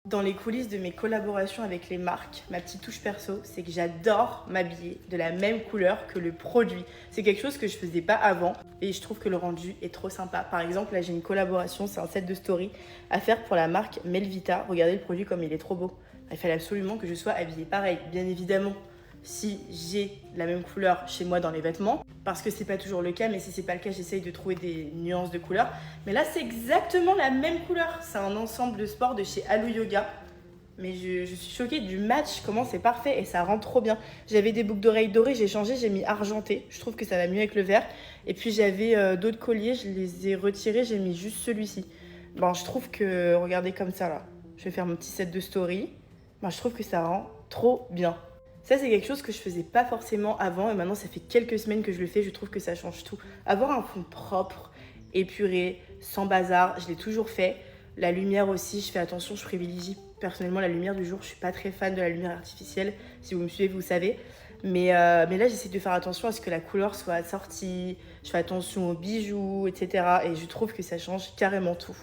Dans les coulisses de mes collaborations avec les marques, ma petite touche perso, c'est que j'adore m'habiller de la même couleur que le produit. C'est quelque chose que je faisais pas avant et je trouve que le rendu est trop sympa. Par exemple, là j'ai une collaboration, c'est un set de story à faire pour la marque Melvita. Regardez le produit comme il est trop beau. Il fallait absolument que je sois habillée pareil, bien évidemment. Si j'ai la même couleur chez moi dans les vêtements, parce que c'est pas toujours le cas, mais si c'est pas le cas, j'essaye de trouver des nuances de couleurs. Mais là, c'est exactement la même couleur. C'est un ensemble de sport de chez Alou Yoga. Mais je suis choquée du match, comment c'est parfait et ça rend trop bien. J'avais des boucles d'oreilles dorées, j'ai changé, j'ai mis argenté. Je trouve que ça va mieux avec le vert. Et puis j'avais d'autres colliers, je les ai retirés, j'ai mis juste celui-ci. Bon, je trouve que, regardez comme ça là, je vais faire mon petit set de story. Bon, je trouve que ça rend trop bien. Ça, c'est quelque chose que je faisais pas forcément avant et maintenant, ça fait quelques semaines que je le fais. Je trouve que ça change tout. Avoir un fond propre, épuré, sans bazar, je l'ai toujours fait. La lumière aussi, je fais attention, je privilégie personnellement la lumière du jour. Je suis pas très fan de la lumière artificielle. Si vous me suivez, vous savez. Mais là, j'essaie de faire attention à ce que la couleur soit assortie. Je fais attention aux bijoux, etc. Et je trouve que ça change carrément tout.